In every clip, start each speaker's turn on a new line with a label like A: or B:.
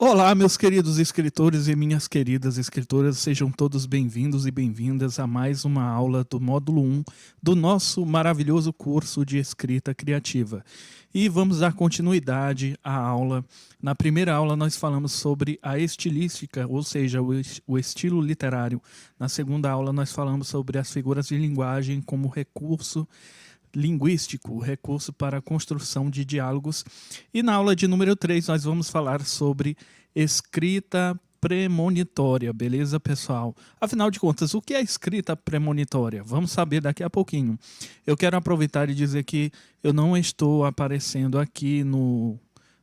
A: Olá, meus queridos escritores e minhas queridas escritoras, sejam todos bem-vindos e bem-vindas a mais uma aula do módulo 1 do nosso maravilhoso curso de escrita criativa. E vamos dar continuidade à aula. Na primeira aula nós falamos sobre a estilística, ou seja, o estilo literário. Na segunda aula nós falamos sobre as figuras de linguagem como recurso linguístico, recurso para a construção de diálogos. E na aula de número 3 nós vamos falar sobre escrita premonitória, beleza, pessoal? Afinal de contas, o que é escrita premonitória? Vamos saber daqui a pouquinho. Eu quero aproveitar e dizer que eu não estou aparecendo aqui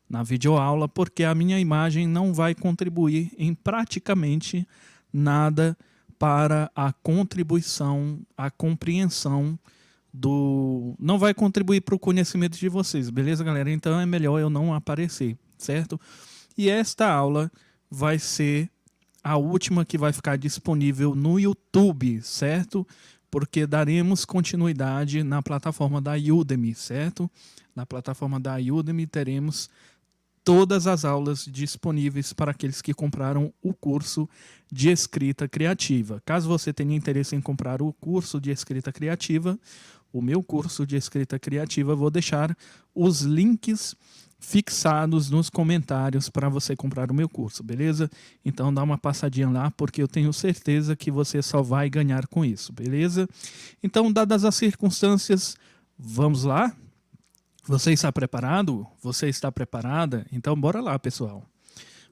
A: na videoaula porque a minha imagem não vai contribuir em praticamente nada para a contribuição, a compreensão não vai contribuir para o conhecimento de vocês, beleza, galera? Então é melhor eu não aparecer, certo? E esta aula vai ser a última que vai ficar disponível no YouTube, certo? Porque daremos continuidade na plataforma da Udemy, certo? Na plataforma da Udemy teremos todas as aulas disponíveis para aqueles que compraram o curso de escrita criativa. Caso você tenha interesse em comprar o curso de escrita criativa, o meu curso de escrita criativa, vou deixar os links fixados nos comentários para você comprar o meu curso, beleza? Então dá uma passadinha lá, porque eu tenho certeza que você só vai ganhar com isso, beleza? Então, dadas as circunstâncias, vamos lá? Você está preparado? Você está preparada? Então bora lá, pessoal.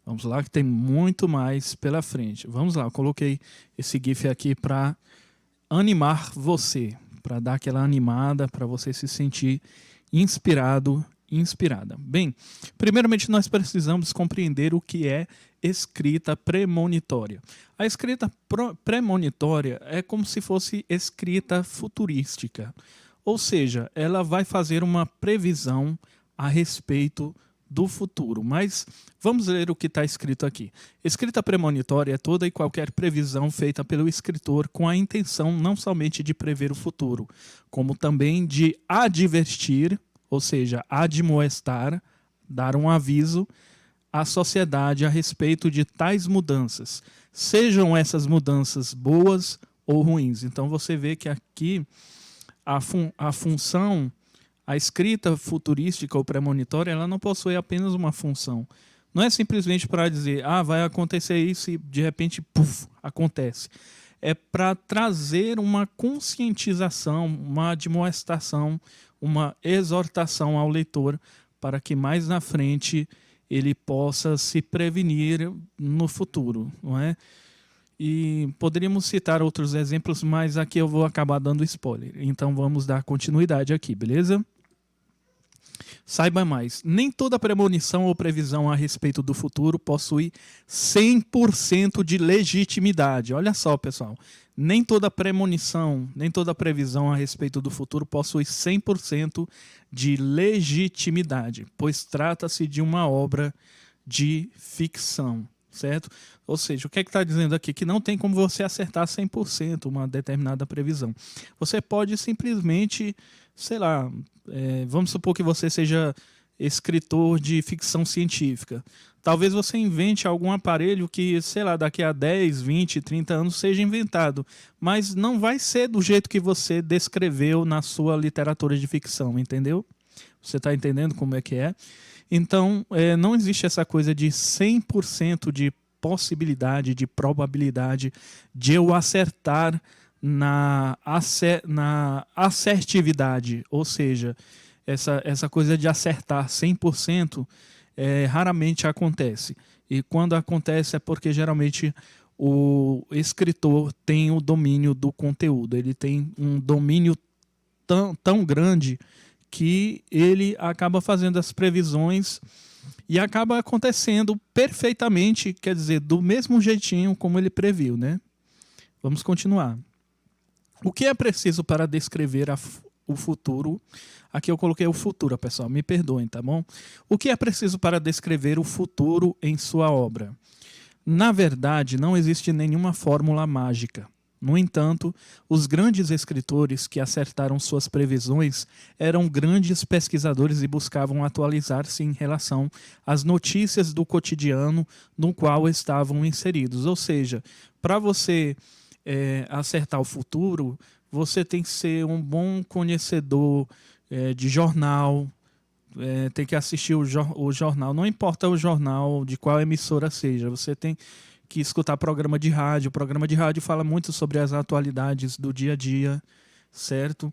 A: Vamos lá que tem muito mais pela frente. Vamos lá, eu coloquei esse GIF aqui para animar você, para dar aquela animada, para você se sentir inspirado, inspirada. Bem, primeiramente nós precisamos compreender o que é escrita premonitória. A escrita premonitória é como se fosse escrita futurística. Ou seja, ela vai fazer uma previsão a respeito do futuro. Mas vamos ler o que está escrito aqui. Escrita premonitória é toda e qualquer previsão feita pelo escritor com a intenção não somente de prever o futuro, como também de advertir, ou seja, admoestar, dar um aviso à sociedade a respeito de tais mudanças, sejam essas mudanças boas ou ruins. Então você vê que aqui a função, a escrita futurística ou premonitória, ela não possui apenas uma função. Não é simplesmente para dizer, vai acontecer isso e de repente, puf, acontece. É para trazer uma conscientização, uma admoestação, uma exortação ao leitor para que mais na frente ele possa se prevenir no futuro, não é? E poderíamos citar outros exemplos, mas aqui eu vou acabar dando spoiler. Então vamos dar continuidade aqui, beleza? Saiba mais, nem toda premonição ou previsão a respeito do futuro possui 100% de legitimidade. Olha só, pessoal, nem toda premonição, nem toda previsão a respeito do futuro possui 100% de legitimidade, pois trata-se de uma obra de ficção. Certo? Ou seja, o que é que está dizendo aqui? Que não tem como você acertar 100% uma determinada previsão. Você pode simplesmente, sei lá, vamos supor que você seja escritor de ficção científica. Talvez você invente algum aparelho que, sei lá, daqui a 10, 20, 30 anos seja inventado, mas não vai ser do jeito que você descreveu na sua literatura de ficção, entendeu? Você está entendendo como é que é? Então, não existe essa coisa de 100% de possibilidade, de probabilidade de eu acertar na assertividade, ou seja, essa coisa de acertar 100% raramente acontece. E quando acontece é porque geralmente o escritor tem o domínio do conteúdo, ele tem um domínio tão grande que ele acaba fazendo as previsões e acaba acontecendo perfeitamente, quer dizer, do mesmo jeitinho como ele previu, né? Vamos continuar. O que é preciso para descrever o futuro? Aqui eu coloquei o futuro, pessoal, me perdoem, tá bom? O que é preciso para descrever o futuro em sua obra? Na verdade, não existe nenhuma fórmula mágica. No entanto, os grandes escritores que acertaram suas previsões eram grandes pesquisadores e buscavam atualizar-se em relação às notícias do cotidiano no qual estavam inseridos. Ou seja, para você acertar o futuro, você tem que ser um bom conhecedor de jornal, tem que assistir o jornal. Não importa o jornal de qual emissora seja, você tem que escutar programa de rádio. O programa de rádio fala muito sobre as atualidades do dia a dia, certo?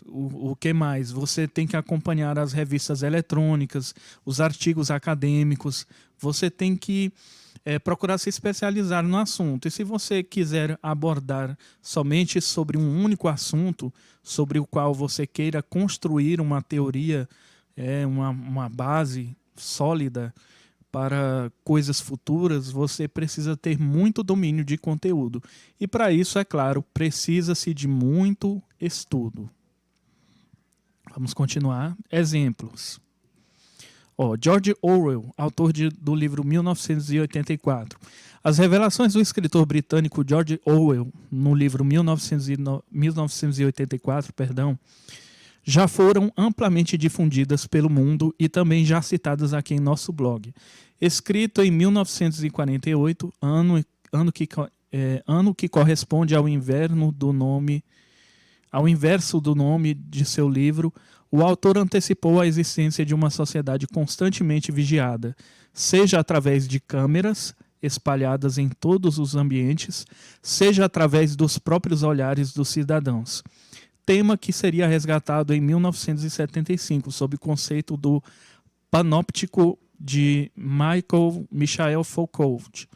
A: O que mais? Você tem que acompanhar as revistas eletrônicas, os artigos acadêmicos. Você tem que procurar se especializar no assunto. E se você quiser abordar somente sobre um único assunto, sobre o qual você queira construir uma teoria, uma base sólida para coisas futuras, você precisa ter muito domínio de conteúdo. E para isso, é claro, precisa-se de muito estudo. Vamos continuar. Exemplos. George Orwell, autor do livro 1984. As revelações do escritor britânico George Orwell, no livro 1984, já foram amplamente difundidas pelo mundo e também já citadas aqui em nosso blog. Escrito em 1948, ano que corresponde ao inverso do nome de seu livro, o autor antecipou a existência de uma sociedade constantemente vigiada, seja através de câmeras espalhadas em todos os ambientes, seja através dos próprios olhares dos cidadãos. Tema que seria resgatado em 1975, sob o conceito do panóptico de Michael Foucault,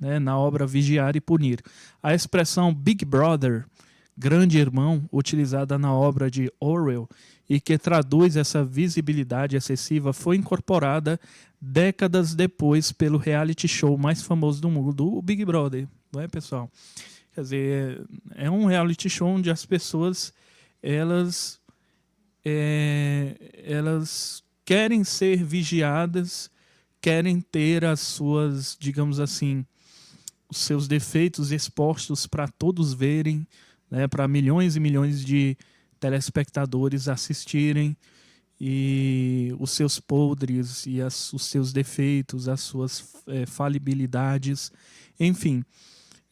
A: né, na obra Vigiar e Punir. A expressão Big Brother, Grande Irmão, utilizada na obra de Orwell e que traduz essa visibilidade excessiva, foi incorporada décadas depois pelo reality show mais famoso do mundo, o Big Brother, não é, pessoal? Quer dizer, é um reality show onde as pessoas elas querem ser vigiadas, querem ter as suas, digamos assim, os seus defeitos expostos para todos verem, né, para milhões e milhões de telespectadores assistirem, e os seus podres e os seus defeitos, as suas falibilidades, enfim,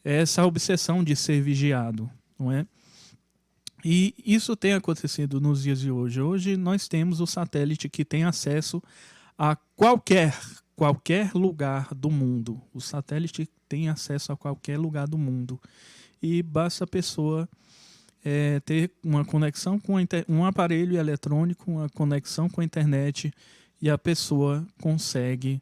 A: essa obsessão de ser vigiado, não é? E isso tem acontecido nos dias de hoje. Hoje nós temos o satélite que tem acesso a qualquer lugar do mundo. O satélite tem acesso a qualquer lugar do mundo. E basta a pessoa ter uma conexão com um aparelho eletrônico, uma conexão com a internet, e a pessoa consegue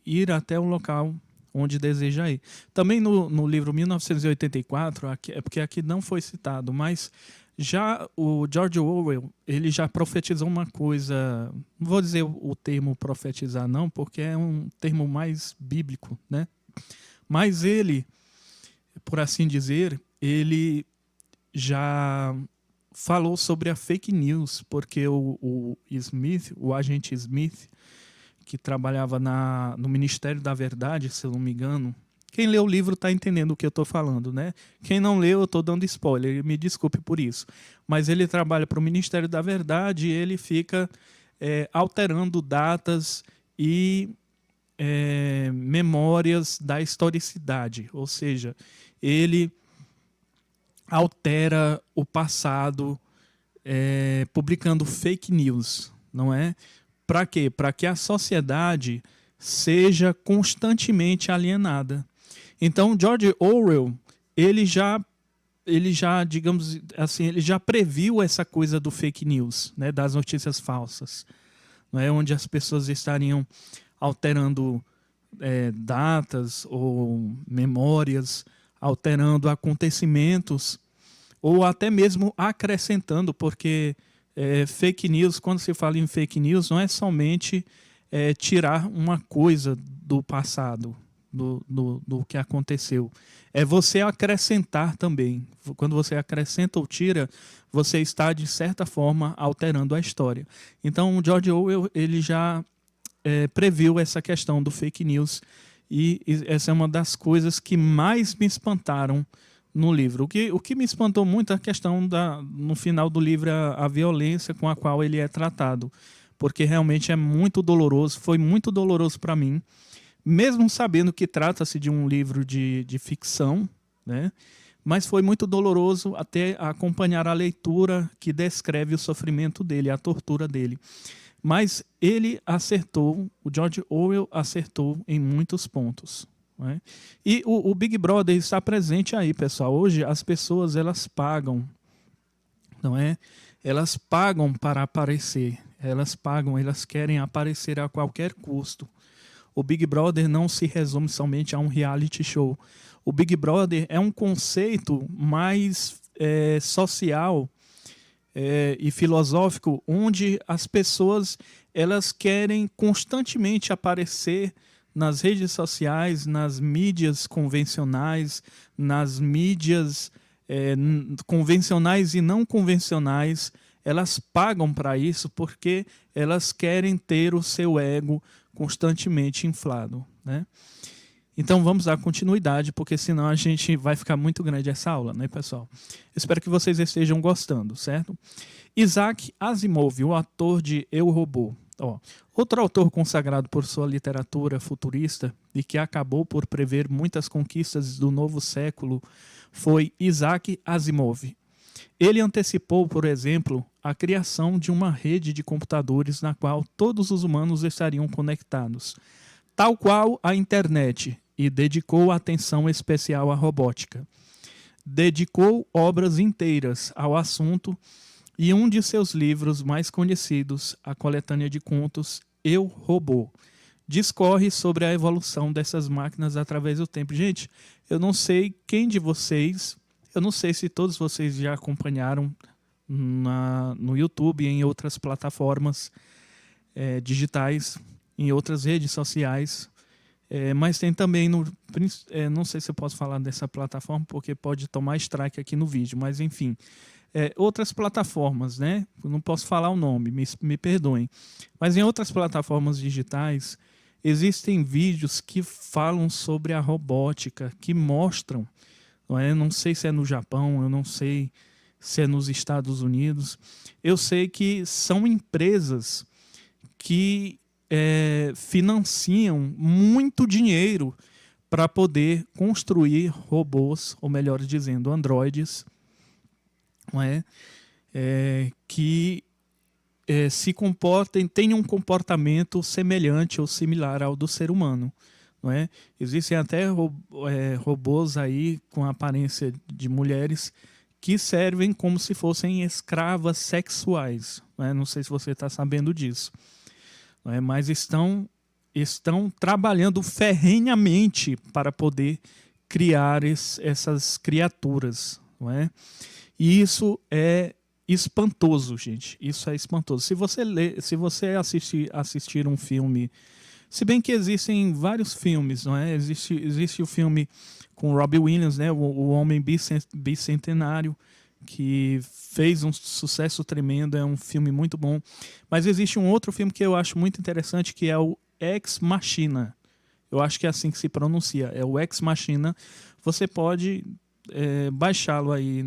A: ir até o local onde deseja ir. Também no livro 1984, porque aqui não foi citado, mas já o George Orwell, ele já profetizou uma coisa, não vou dizer o termo profetizar não, porque é um termo mais bíblico, né? Mas ele, por assim dizer, ele já falou sobre a fake news, porque o agente Smith, que trabalhava no Ministério da Verdade, se eu não me engano. Quem lê o livro está entendendo o que eu estou falando, né? Quem não leu, eu estou dando spoiler, me desculpe por isso. Mas ele trabalha para o Ministério da Verdade e ele fica alterando datas e memórias da historicidade. Ou seja, ele altera o passado publicando fake news, não é? Para quê? Para que a sociedade seja constantemente alienada. Então, George Orwell, ele já, digamos assim, ele já previu essa coisa do fake news, né, das notícias falsas, não é? Onde as pessoas estariam alterando datas ou memórias, alterando acontecimentos, ou até mesmo acrescentando, porque fake news, quando se fala em fake news, não é somente tirar uma coisa do passado, do que aconteceu. É você acrescentar também. Quando você acrescenta ou tira, você está, de certa forma, alterando a história. Então, o George Orwell, ele já previu essa questão do fake news, e essa é uma das coisas que mais me espantaram no livro. O que me espantou muito é a questão no final do livro, a violência com a qual ele é tratado, porque realmente é muito doloroso, foi muito doloroso para mim, mesmo sabendo que trata-se de um livro de ficção, né? Mas foi muito doloroso até acompanhar a leitura que descreve o sofrimento dele, a tortura dele. Mas ele acertou, o George Orwell acertou em muitos pontos. Né? E o Big Brother está presente aí, pessoal. Hoje as pessoas elas pagam, não é? Elas pagam para aparecer. Elas pagam, elas querem aparecer a qualquer custo. O Big Brother não se resume somente a um reality show. O Big Brother é um conceito mais social e filosófico, onde as pessoas elas querem constantemente aparecer nas redes sociais, nas mídias convencionais, nas mídias convencionais e não convencionais. Elas pagam para isso porque elas querem ter o seu ego constantemente inflado, né? Então vamos dar continuidade, porque senão a gente vai ficar muito grande essa aula, né, pessoal? Espero que vocês estejam gostando, certo? Isaac Asimov, o autor de Eu, Robô. Outro autor consagrado por sua literatura futurista e que acabou por prever muitas conquistas do novo século foi Isaac Asimov. Ele antecipou, por exemplo, a criação de uma rede de computadores na qual todos os humanos estariam conectados, tal qual a internet, e dedicou atenção especial à robótica. Dedicou obras inteiras ao assunto e um de seus livros mais conhecidos, a coletânea de contos Eu, Robô, discorre sobre a evolução dessas máquinas através do tempo. Gente, eu não sei quem de vocês, eu não sei se todos vocês já acompanharam no YouTube e em outras plataformas digitais, em outras redes sociais, mas tem também, não sei se eu posso falar dessa plataforma, porque pode tomar strike aqui no vídeo, mas enfim, outras plataformas, né? Eu não posso falar o nome, me perdoem, mas em outras plataformas digitais existem vídeos que falam sobre a robótica, que mostram, não sei se é no Japão, eu não sei se é nos Estados Unidos, eu sei que são empresas que financiam muito dinheiro para poder construir robôs, ou melhor dizendo, androides, que se comportem, tenham um comportamento semelhante ou similar ao do ser humano. Não é? Existem até robôs aí com a aparência de mulheres que servem como se fossem escravas sexuais. Não sei se você está sabendo disso. Mas estão trabalhando ferrenhamente para poder criar essas criaturas. E isso é espantoso, gente. Isso é espantoso. Se você assistir um filme, se bem que existem vários filmes, existe o filme com Robbie Williams, né? O Homem Bicentenário, que fez um sucesso tremendo, é um filme muito bom. Mas existe um outro filme que eu acho muito interessante, que é o Ex Machina. Eu acho que é assim que se pronuncia, é o Ex Machina. Você pode baixá-lo aí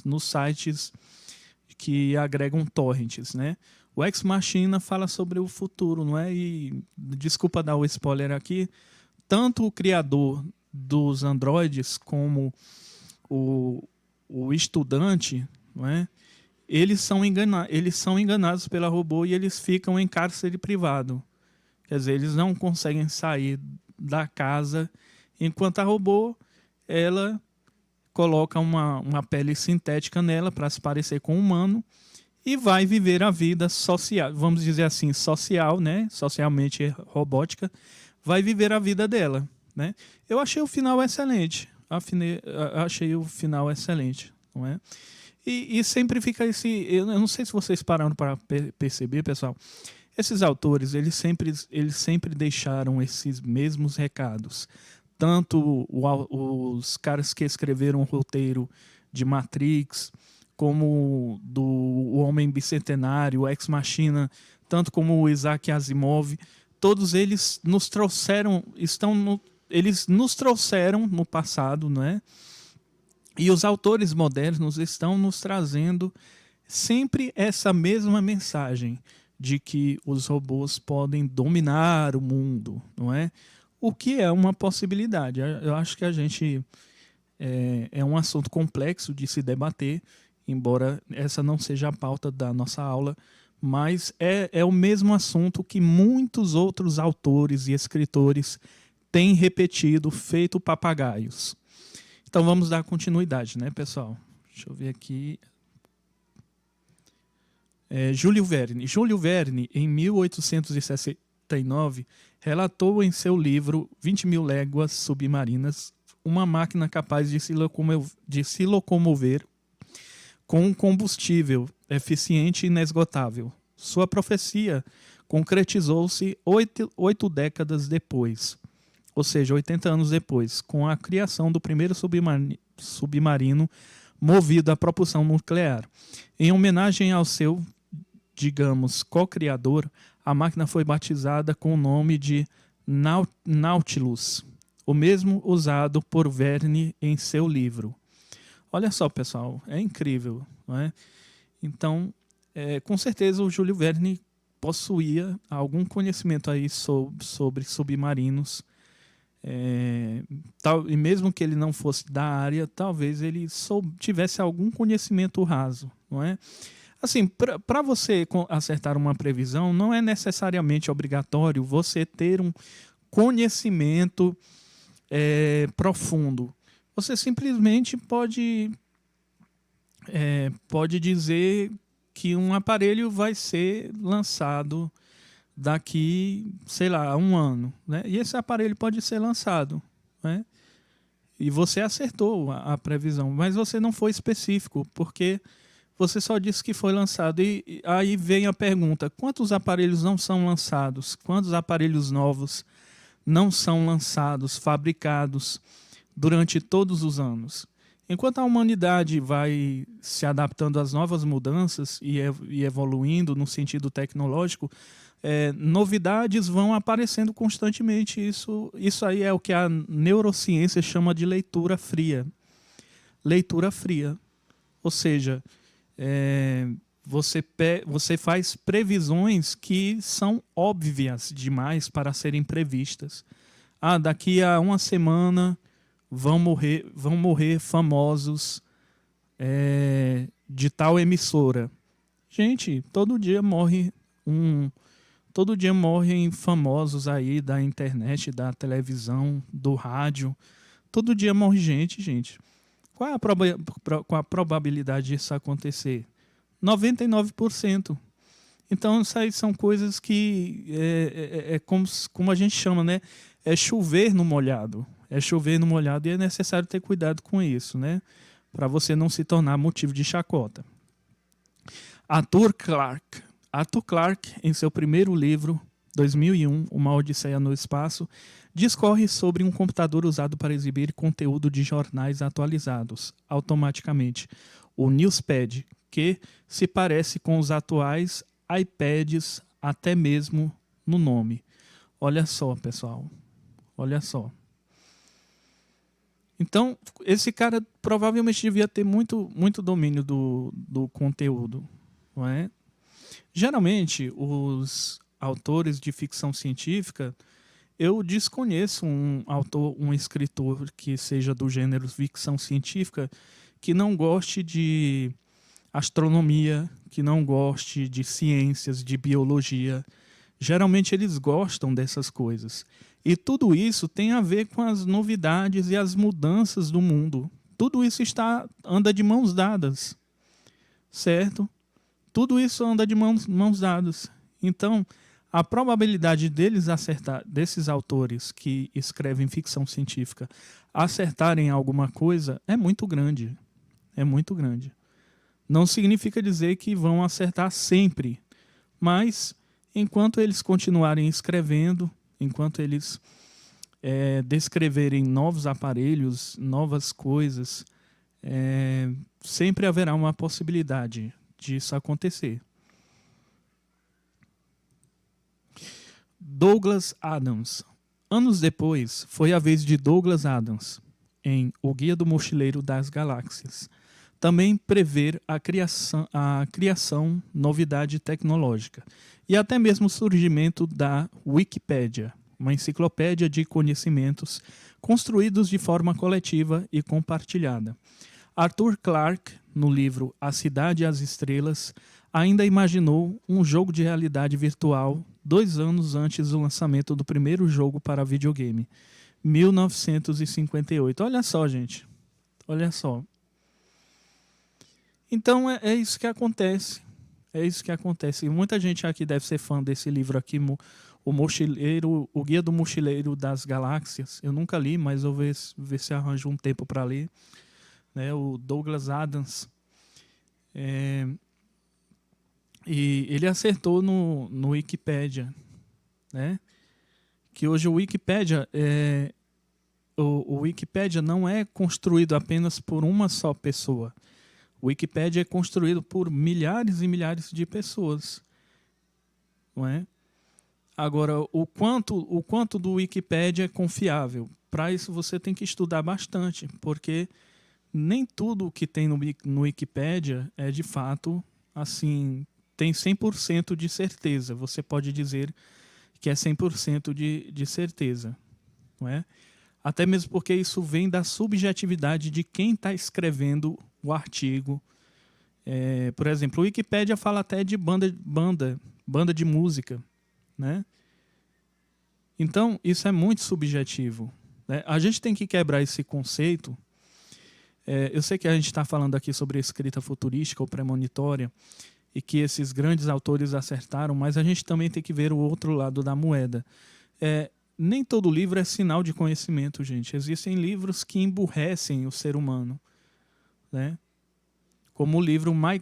A: nos sites que agregam torrents, né? O Ex Machina fala sobre o futuro, não é? E desculpa dar o spoiler aqui, tanto o criador dos androides como o estudante, não é? Eles são enganados pela robô e eles ficam em cárcere privado. Quer dizer, eles não conseguem sair da casa, enquanto a robô ela coloca uma pele sintética nela para se parecer com um humano e vai viver a vida social, vamos dizer assim, social, né? Socialmente robótica, vai viver a vida dela, né? Eu achei o final excelente. Achei o final excelente, não é? E sempre fica eu não sei se vocês pararam para perceber, pessoal, esses autores, eles sempre deixaram esses mesmos recados. Tanto os caras que escreveram o roteiro de Matrix, como do O Homem Bicentenário, Ex Machina, tanto como o Isaac Asimov, todos eles nos trouxeram, eles nos trouxeram no passado, não é? E os autores modernos estão nos trazendo sempre essa mesma mensagem de que os robôs podem dominar o mundo, não é? O que é uma possibilidade. Eu acho que a gente é um assunto complexo de se debater, embora essa não seja a pauta da nossa aula, mas é o mesmo assunto que muitos outros autores e escritores têm repetido, feito papagaios. Então vamos dar continuidade, né, pessoal? Deixa eu ver aqui. Júlio Verne. Júlio Verne, em 1869, relatou em seu livro 20.000 Léguas Submarinas uma máquina capaz de se locomover com um combustível eficiente e inesgotável. Sua profecia concretizou-se 8 décadas depois, ou seja, 80 anos depois, com a criação do primeiro submarino movido a propulsão nuclear. Em homenagem ao seu, digamos, co-criador, a máquina foi batizada com o nome de Nautilus, o mesmo usado por Verne em seu livro. Olha só, pessoal, é incrível, não é? Então, com certeza o Júlio Verne possuía algum conhecimento aí sobre submarinos, e mesmo que ele não fosse da área, talvez ele tivesse algum conhecimento raso, não é? Assim, para você acertar uma previsão, não é necessariamente obrigatório você ter um conhecimento profundo. Você simplesmente pode dizer que um aparelho vai ser lançado daqui, sei lá, a um ano, né? E esse aparelho pode ser lançado, né? E você acertou a previsão, mas você não foi específico, porque você só disse que foi lançado. E aí vem a pergunta: quantos aparelhos não são lançados? Quantos aparelhos novos não são lançados, fabricados durante todos os anos? Enquanto a humanidade vai se adaptando às novas mudanças e evoluindo no sentido tecnológico, novidades vão aparecendo constantemente. Isso aí é o que a neurociência chama de leitura fria. Leitura fria. Ou seja, você faz previsões que são óbvias demais para serem previstas. Daqui a uma semana vão morrer famosos de tal emissora. Gente, todo dia morrem famosos aí da internet, da televisão, do rádio. Todo dia morre gente. Qual é a probabilidade disso acontecer? 99%. Então, isso aí são coisas que como a gente chama, né? É chover no molhado. É chover no molhado e é necessário ter cuidado com isso, né? Para você não se tornar motivo de chacota. Arthur Clarke, em seu primeiro livro, 2001, Uma Odisseia no Espaço, discorre sobre um computador usado para exibir conteúdo de jornais atualizados automaticamente, o Newspad, que se parece com os atuais iPads até mesmo no nome. Olha só, pessoal. Olha só. Então, esse cara provavelmente devia ter muito domínio do conteúdo, não é? Geralmente, os autores de ficção científica, eu desconheço um escritor que seja do gênero ficção científica que não goste de astronomia, que não goste de ciências, de biologia. Geralmente eles gostam dessas coisas. E tudo isso tem a ver com as novidades e as mudanças do mundo. Tudo isso anda de mãos dadas, certo? Tudo isso anda de mãos dadas. Então, a probabilidade deles acertar, desses autores que escrevem ficção científica, acertarem alguma coisa é muito grande. É muito grande. Não significa dizer que vão acertar sempre, mas enquanto eles continuarem escrevendo, enquanto eles descreverem novos aparelhos, novas coisas, sempre haverá uma possibilidade disso acontecer. Douglas Adams. Anos depois, foi a vez de Douglas Adams, em O Guia do Mochileiro das Galáxias, também prever a criação, novidade tecnológica e até mesmo o surgimento da Wikipédia, uma enciclopédia de conhecimentos construídos de forma coletiva e compartilhada. Arthur Clarke, no livro A Cidade e as Estrelas, ainda imaginou um jogo de realidade virtual 2 anos antes do lançamento do primeiro jogo para videogame, 1958. Olha só, gente. Olha só. Então é isso que acontece. É isso que acontece. E muita gente aqui deve ser fã desse livro aqui, O Guia do Mochileiro das Galáxias. Eu nunca li, mas eu vou ver se arranjo um tempo para ler. Né? O Douglas Adams. E ele acertou no Wikipédia, né? Que hoje o Wikipédia o Wikipédia não é construído apenas por uma só pessoa. O Wikipédia é construído por milhares e milhares de pessoas, não é? Agora, o quanto do Wikipédia é confiável? Para isso você tem que estudar bastante, porque nem tudo que tem no Wikipédia é de fato assim, tem 100% de certeza. Você pode dizer que é 100% de certeza, não é? Até mesmo porque isso vem da subjetividade de quem está escrevendo o artigo. Por exemplo, o Wikipédia fala até de banda de música, né? Então, isso é muito subjetivo, né? A gente tem que quebrar esse conceito. Eu sei que a gente está falando aqui sobre escrita futurística ou premonitória e que esses grandes autores acertaram, mas a gente também tem que ver o outro lado da moeda. Nem todo livro é sinal de conhecimento, gente. Existem livros que emburrecem o ser humano, né? Como o livro Mein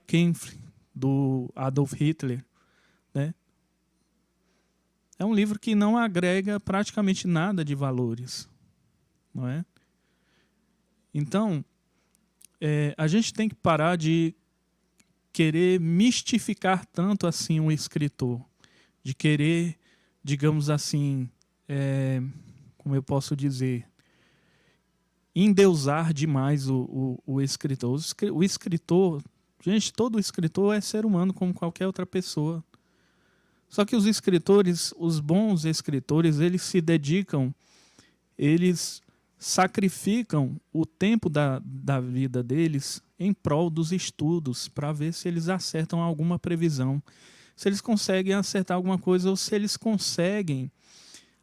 A: Kampf, do Adolf Hitler, né? É um livro que não agrega praticamente nada de valores, não é? Então, a gente tem que parar de querer mistificar tanto assim um escritor, de querer, digamos assim, como eu posso dizer, endeusar demais o escritor. O escritor, gente, todo escritor é ser humano como qualquer outra pessoa. Só que os escritores, os bons escritores, eles se dedicam, eles sacrificam o tempo da vida deles em prol dos estudos, para ver se eles acertam alguma previsão, se eles conseguem acertar alguma coisa ou se eles conseguem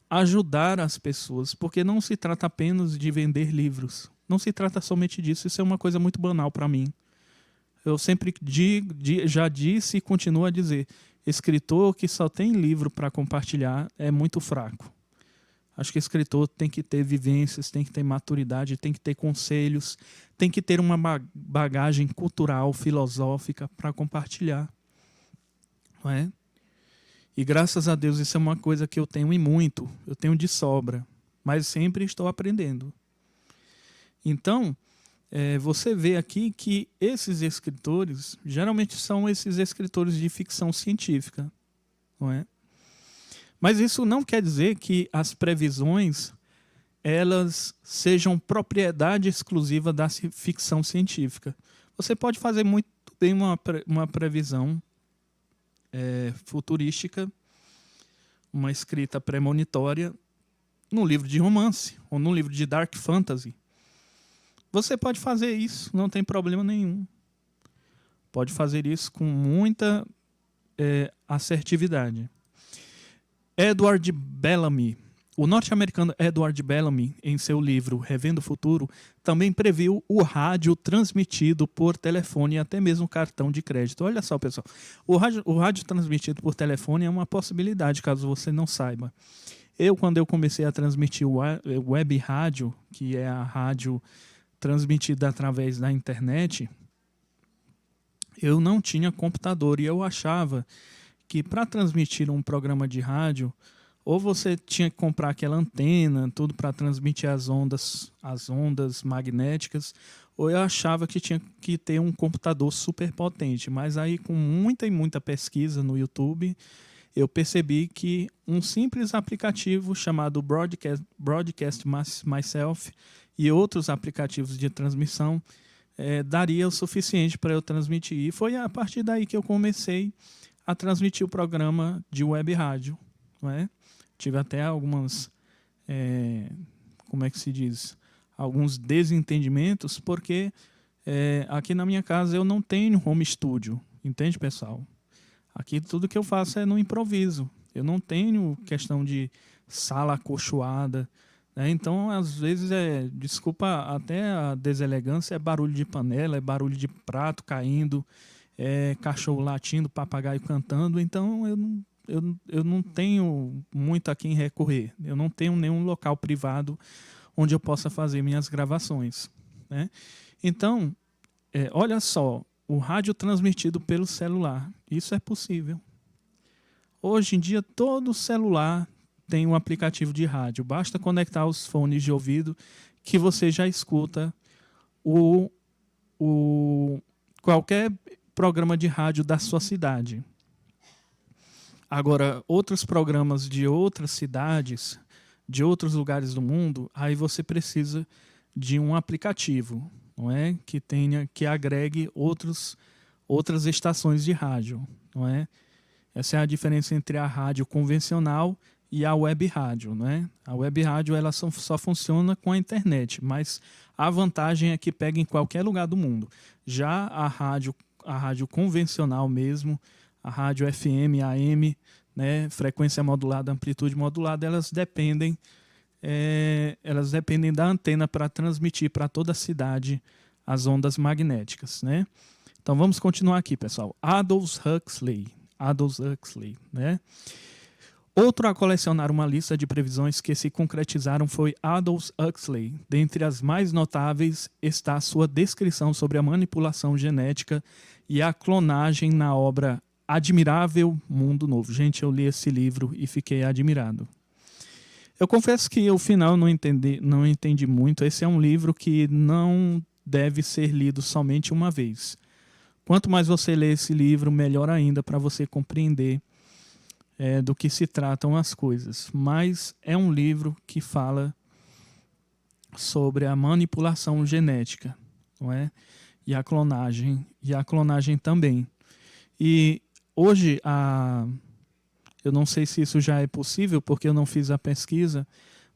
A: ajudar as pessoas, porque não se trata apenas de vender livros, não se trata somente disso. Isso é uma coisa muito banal para mim. Eu sempre já disse e continuo a dizer, escritor que só tem livro para compartilhar é muito fraco. Acho que escritor tem que ter vivências, tem que ter maturidade, tem que ter conselhos, tem que ter uma bagagem cultural, filosófica para compartilhar. Não é? E graças a Deus isso é uma coisa que eu tenho e muito, eu tenho de sobra, mas sempre estou aprendendo. Então, você vê aqui que esses escritores, geralmente são esses escritores de ficção científica, não é? Mas isso não quer dizer que as previsões elas sejam propriedade exclusiva da ficção científica. Você pode fazer muito bem uma previsão futurística, uma escrita premonitória, num livro de romance ou num livro de dark fantasy. Você pode fazer isso, não tem problema nenhum. Pode fazer isso com muita assertividade. Edward Bellamy, o norte-americano Edward Bellamy, em seu livro Revendo o Futuro, também previu o rádio transmitido por telefone e até mesmo cartão de crédito. Olha só, pessoal, o rádio transmitido por telefone é uma possibilidade, caso você não saiba. Quando eu comecei a transmitir o web rádio, que é a rádio transmitida através da internet, eu não tinha computador e eu achava que para transmitir um programa de rádio, ou você tinha que comprar aquela antena, tudo para transmitir as ondas magnéticas, ou eu achava que tinha que ter um computador super potente. Mas aí, com muita e muita pesquisa no YouTube, eu percebi que um simples aplicativo chamado Broadcast Myself e outros aplicativos de transmissão daria o suficiente para eu transmitir. E foi a partir daí que eu comecei a transmitir o programa de web rádio. Não é? Tive até algumas, como é que se diz? Alguns desentendimentos, porque aqui na minha casa eu não tenho home studio, entende, pessoal? Aqui tudo que eu faço é no improviso. Eu não tenho questão de sala acolchoada, né? Então, às vezes, desculpa até a deselegância, é barulho de panela, é barulho de prato caindo, é cachorro latindo, papagaio cantando. Então, eu não tenho muito a quem recorrer. Eu não tenho nenhum local privado onde eu possa fazer minhas gravações, né? Então, olha só, o rádio transmitido pelo celular, isso é possível. Hoje em dia, todo celular tem um aplicativo de rádio. Basta conectar os fones de ouvido que você já escuta qualquer programa de rádio da sua cidade. Agora, outros programas de outras cidades, de outros lugares do mundo, aí você precisa de um aplicativo, não é? Que agregue outras estações de rádio, não é? Essa é a diferença entre a rádio convencional e a web rádio, não é? A web rádio ela só funciona com a internet, mas a vantagem é que pega em qualquer lugar do mundo. Já a rádio convencional mesmo, a rádio FM, AM, né, frequência modulada, amplitude modulada, elas dependem da antena para transmitir para toda a cidade as ondas magnéticas, né? Então vamos continuar aqui, pessoal. Aldous Huxley, né? Outro a colecionar uma lista de previsões que se concretizaram foi Aldous Huxley. Dentre as mais notáveis está a sua descrição sobre a manipulação genética e a clonagem na obra Admirável Mundo Novo. Gente, eu li esse livro e fiquei admirado. Eu confesso que o final não entendi muito. Esse é um livro que não deve ser lido somente uma vez. Quanto mais você lê esse livro, melhor ainda para você compreender do que se tratam as coisas. Mas é um livro que fala sobre a manipulação genética, não é? E a clonagem também. E hoje, eu não sei se isso já é possível, porque eu não fiz a pesquisa,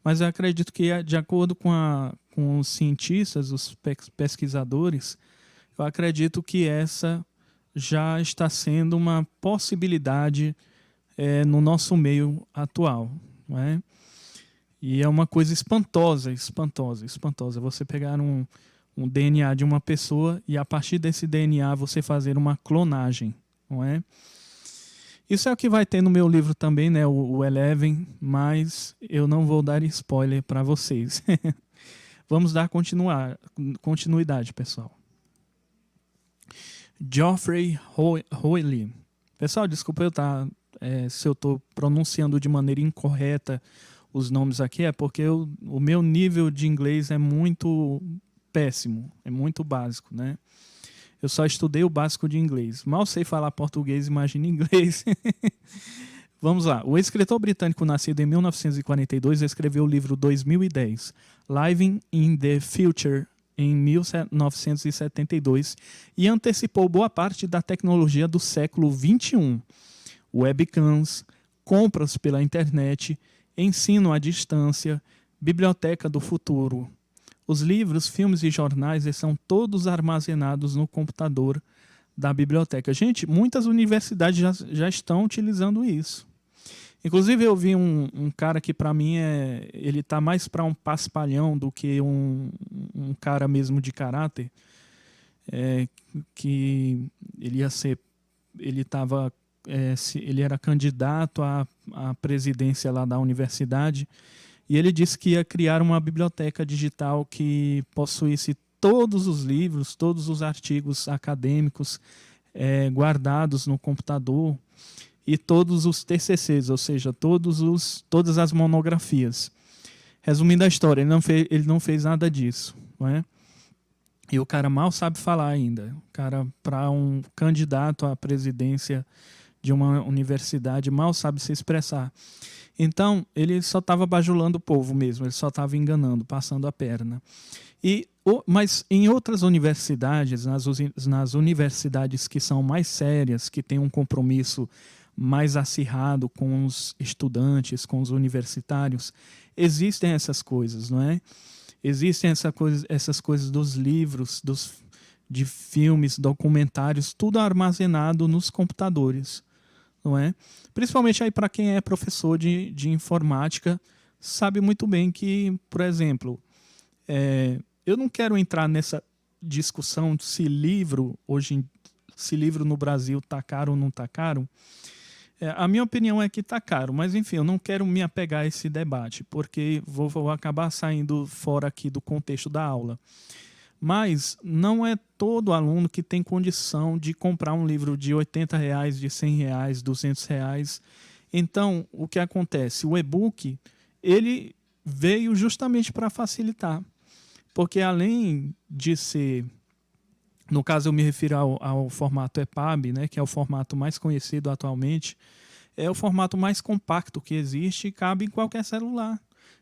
A: mas eu acredito que, de acordo com os cientistas, os pesquisadores, eu acredito que essa já está sendo uma possibilidade no nosso meio atual, não é? E é uma coisa espantosa. Você pegar um DNA de uma pessoa e a partir desse DNA você fazer uma clonagem, não é? Isso é o que vai ter no meu livro também, né, o Eleven, mas eu não vou dar spoiler para vocês. Vamos dar continuidade, pessoal. Geoffrey Hoyle. Pessoal, desculpa se eu estou pronunciando de maneira incorreta os nomes aqui, é porque o meu nível de inglês é muito péssimo, é muito básico, né? Eu só estudei o básico de inglês. Mal sei falar português, imagina inglês. Vamos lá. O escritor britânico nascido em 1942 escreveu o livro 2010, Living in the Future, em 1972, e antecipou boa parte da tecnologia do século XXI. Webcams, compras pela internet, ensino à distância, biblioteca do futuro. Os livros, filmes e jornais são todos armazenados no computador da biblioteca. Gente, muitas universidades já estão utilizando isso. Inclusive, eu vi um cara que, para mim, ele está mais para um paspalhão do que um cara mesmo de caráter, que ele era candidato à presidência lá da universidade. E ele disse que ia criar uma biblioteca digital que possuísse todos os livros, todos os artigos acadêmicos guardados no computador e todos os TCCs, ou seja, todas as monografias. Resumindo a história, ele não fez nada disso, não é? E o cara mal sabe falar ainda. O cara, para um candidato à presidência de uma universidade, mal sabe se expressar. Então, ele só estava bajulando o povo mesmo, ele só estava enganando, passando a perna. Mas em outras universidades, nas universidades que são mais sérias, que têm um compromisso mais acirrado com os estudantes, com os universitários, existem essas coisas, não é? Existem essas coisas dos livros, de filmes, documentários, tudo armazenado nos computadores, não é? Principalmente aí para quem é professor de informática, sabe muito bem que, por exemplo, eu não quero entrar nessa discussão de se livro no Brasil está caro ou não está caro. A minha opinião é que está caro, mas enfim, eu não quero me apegar a esse debate, porque vou acabar saindo fora aqui do contexto da aula. Mas não é todo aluno que tem condição de comprar um livro de R$80, de R$100, R$200. Então, o que acontece? O e-book, ele veio justamente para facilitar. Porque além de ser, no caso eu me refiro ao formato EPUB, né, que é o formato mais conhecido atualmente, é o formato mais compacto que existe e cabe em qualquer celular.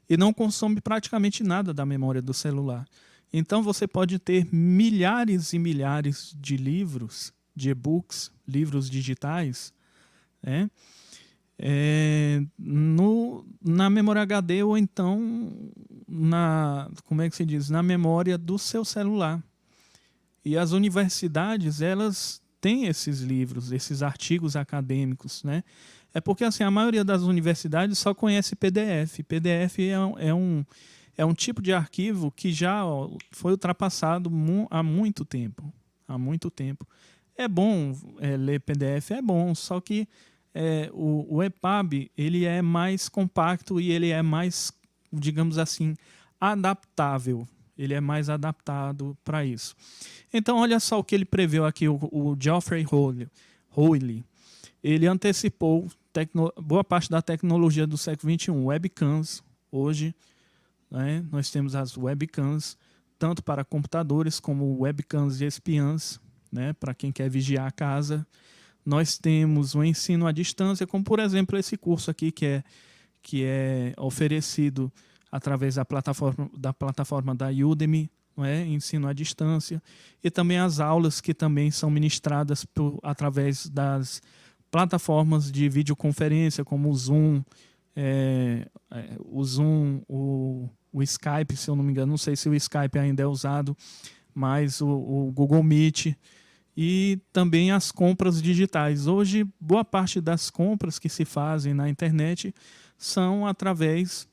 A: E não consome praticamente nada da memória do celular. Então você pode ter milhares e milhares de livros, de e-books, livros digitais, né? Na memória HD ou então como é que se diz? Na memória do seu celular. E as universidades, elas têm esses livros, esses artigos acadêmicos, né? É porque assim, a maioria das universidades só conhece PDF. PDF é um tipo de arquivo que já foi ultrapassado há muito tempo. Há muito tempo. É bom ler PDF, é bom, só que o EPUB ele é mais compacto e ele é mais, digamos assim, adaptável. Ele é mais adaptado para isso. Então, olha só o que ele preveu aqui, o Geoffrey Hoyle. Ele antecipou boa parte da tecnologia do século XXI. Webcams, hoje, né, nós temos as webcams, tanto para computadores como webcams de espiãs, né, para quem quer vigiar a casa. Nós temos o ensino à distância, como, por exemplo, esse curso aqui que é oferecido através da plataforma da Udemy, não é? Ensino à distância, e também as aulas que também são ministradas através das plataformas de videoconferência, como o Zoom, o Skype, se eu não me engano, não sei se o Skype ainda é usado, mas o Google Meet, e também as compras digitais. Hoje, boa parte das compras que se fazem na internet são através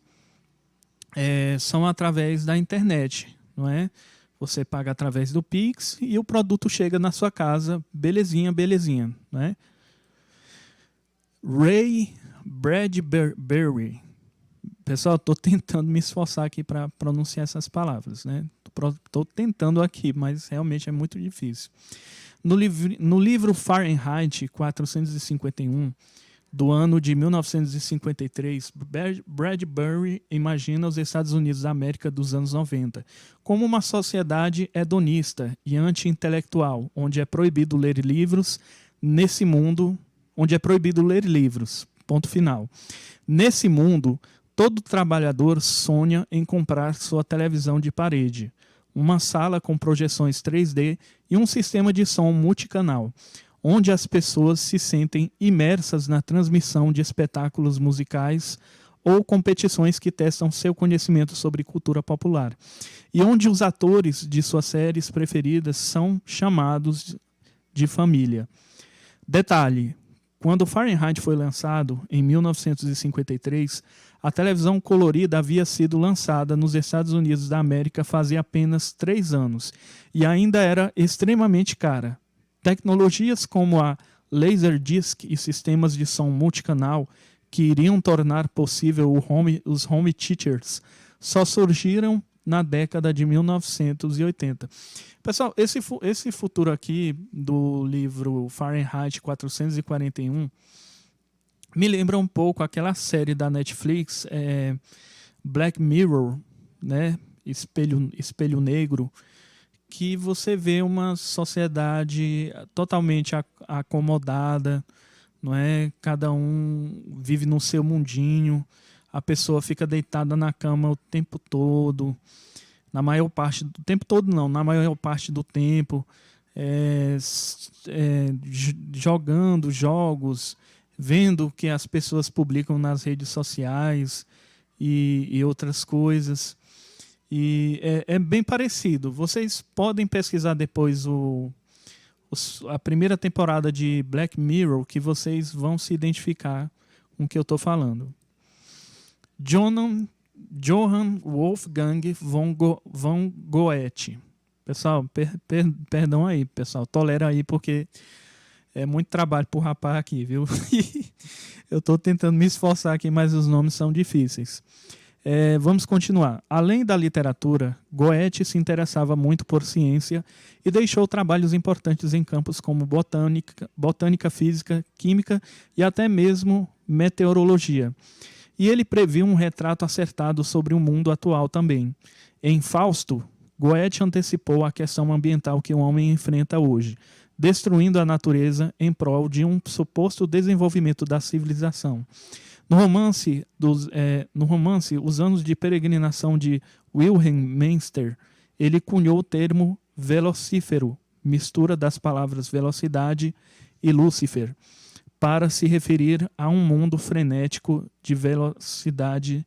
A: da internet, não é? Você paga através do Pix e o produto chega na sua casa, belezinha, belezinha, né? Ray Bradbury. Pessoal, estou tentando me esforçar aqui para pronunciar essas palavras, né? Estou tentando aqui, mas realmente é muito difícil. No livro Fahrenheit 451, do ano de 1953, Bradbury imagina os Estados Unidos da América dos anos 90 como uma sociedade hedonista e anti-intelectual, onde é proibido ler livros nesse mundo, onde é proibido ler livros, ponto final. Nesse mundo, todo trabalhador sonha em comprar sua televisão de parede, uma sala com projeções 3D e um sistema de som multicanal, onde as pessoas se sentem imersas na transmissão de espetáculos musicais ou competições que testam seu conhecimento sobre cultura popular, e onde os atores de suas séries preferidas são chamados de família. Detalhe: quando Fahrenheit foi lançado, em 1953, a televisão colorida havia sido lançada nos Estados Unidos da América fazia apenas 3 anos e ainda era extremamente cara. Tecnologias como a Laserdisc e sistemas de som multicanal que iriam tornar possível os home theaters só surgiram na década de 1980. Pessoal, esse futuro aqui do livro Fahrenheit 441 me lembra um pouco aquela série da Netflix, Black Mirror, né? Espelho Negro, que você vê uma sociedade totalmente acomodada, não é? Cada um vive no seu mundinho, a pessoa fica deitada na cama o tempo todo, na maior parte do tempo todo não, na maior parte do tempo, jogando jogos, vendo o que as pessoas publicam nas redes sociais e outras coisas. E é bem parecido. Vocês podem pesquisar depois a primeira temporada de Black Mirror, que vocês vão se identificar com o que eu estou falando. Johann Wolfgang von Goethe. Pessoal, perdão aí, pessoal. Tolera aí, porque é muito trabalho pro rapaz aqui, viu? Eu estou tentando me esforçar aqui, mas os nomes são difíceis. Vamos continuar. Além da literatura, Goethe se interessava muito por ciência e deixou trabalhos importantes em campos como botânica, física, química e até mesmo meteorologia. E ele previu um retrato acertado sobre o mundo atual também. Em Fausto, Goethe antecipou a questão ambiental que o homem enfrenta hoje, destruindo a natureza em prol de um suposto desenvolvimento da civilização. No romance, Os Anos de Peregrinação de Wilhelm Meister, ele cunhou o termo velocífero, mistura das palavras velocidade e Lúcifer, para se referir a um mundo frenético de velocidade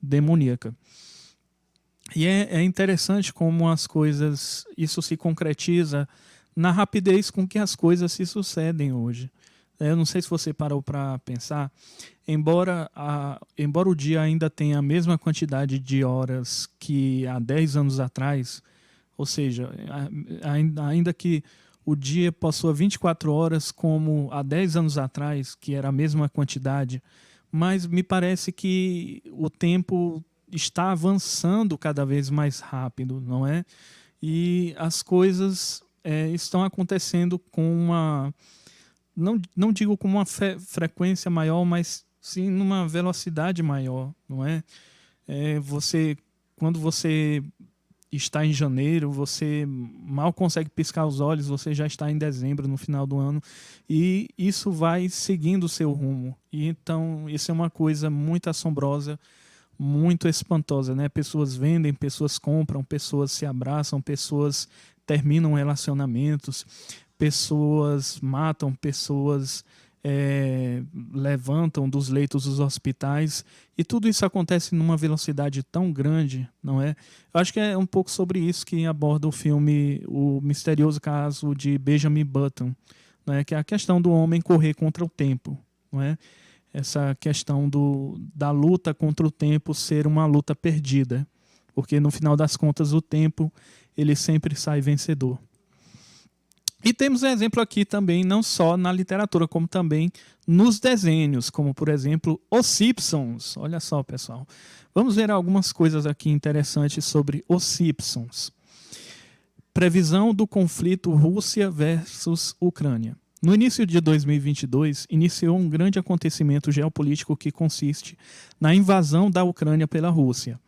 A: demoníaca. E é interessante como isso se concretiza na rapidez com que as coisas se sucedem hoje. Eu não sei se você parou para pensar, embora o dia ainda tenha a mesma quantidade de horas que há 10 anos atrás, ou seja, ainda que o dia possua 24 horas como há 10 anos atrás, que era a mesma quantidade, mas me parece que o tempo está avançando cada vez mais rápido, não é? E as coisas estão acontecendo com uma... Não digo com uma frequência maior, mas sim numa velocidade maior, não é? Quando você está em janeiro, você mal consegue piscar os olhos, você já está em dezembro, no final do ano, e isso vai seguindo o seu rumo. E então, isso é uma coisa muito assombrosa, muito espantosa, né? Pessoas vendem, pessoas compram, pessoas se abraçam, pessoas terminam relacionamentos, pessoas matam, pessoas levantam dos leitos dos hospitais, e tudo isso acontece numa velocidade tão grande, não é? Eu acho que é um pouco sobre isso que aborda o filme O Misterioso Caso de Benjamin Button, não é? Que é a questão do homem correr contra o tempo, não é? Essa questão da luta contra o tempo ser uma luta perdida, porque no final das contas o tempo ele sempre sai vencedor. E temos exemplo aqui também, não só na literatura, como também nos desenhos, como, por exemplo, Os Simpsons. Olha só, pessoal. Vamos ver algumas coisas aqui interessantes sobre Os Simpsons. Previsão do conflito Rússia versus Ucrânia. No início de 2022, iniciou um grande acontecimento geopolítico que consiste na invasão da Ucrânia pela Rússia.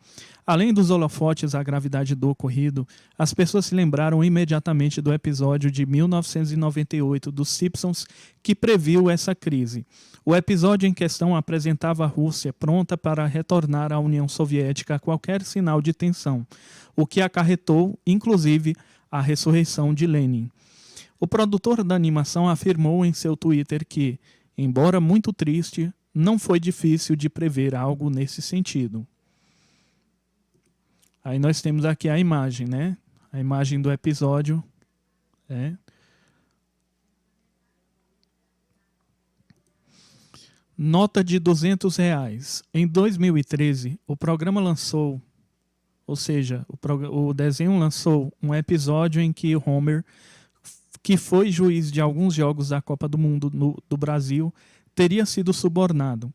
A: Além dos holofotes à gravidade do ocorrido, as pessoas se lembraram imediatamente do episódio de 1998 dos Simpsons que previu essa crise. O episódio em questão apresentava a Rússia pronta para retornar à União Soviética a qualquer sinal de tensão, o que acarretou, inclusive, a ressurreição de Lenin. O produtor da animação afirmou em seu Twitter que, embora muito triste, não foi difícil de prever algo nesse sentido. Aí nós temos aqui a imagem, né? A imagem do episódio. Nota de R$200. Em 2013, o programa lançou, ou seja, o desenho lançou um episódio em que o Homer, que foi juiz de alguns jogos da Copa do Mundo do Brasil, teria sido subornado.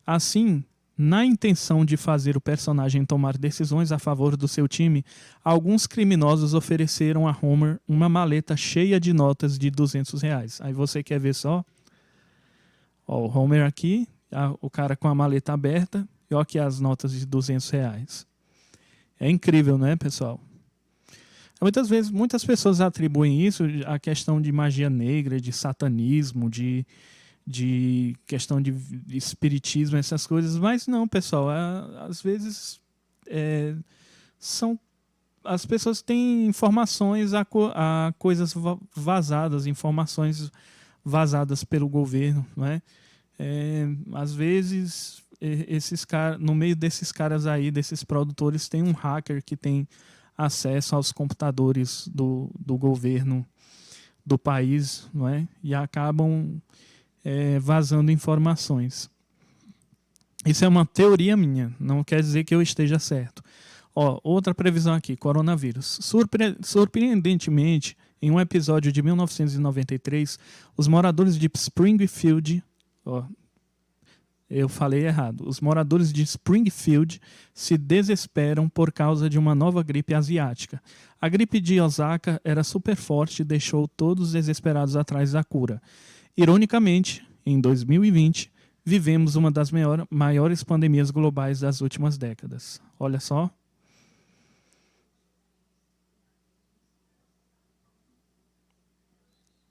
A: Assim, na intenção de fazer o personagem tomar decisões a favor do seu time, alguns criminosos ofereceram a Homer uma maleta cheia de notas de R$200. Aí você quer ver só? Ó, o Homer aqui, o cara com a maleta aberta, e ó aqui as notas de R$200. É incrível, né, pessoal? Muitas vezes, muitas pessoas atribuem isso à questão de magia negra, de satanismo, de de questão de espiritismo, essas coisas, mas não, pessoal, às vezes são as pessoas têm informações a coisas vazadas, informações vazadas pelo governo, não é? Às vezes esses no meio desses caras aí, desses produtores, tem um hacker que tem acesso aos computadores do governo do país, não é? E acabam vazando informações. Isso é uma teoria minha, não quer dizer que eu esteja certo. Outra previsão aqui, coronavírus. Surpreendentemente, em um episódio de 1993, os moradores de Springfield, eu falei errado, os moradores de Springfield se desesperam por causa de uma nova gripe asiática. A gripe de Osaka era super forte e deixou todos desesperados atrás da cura. Ironicamente, em 2020, vivemos uma das maiores pandemias globais das últimas décadas. Olha só.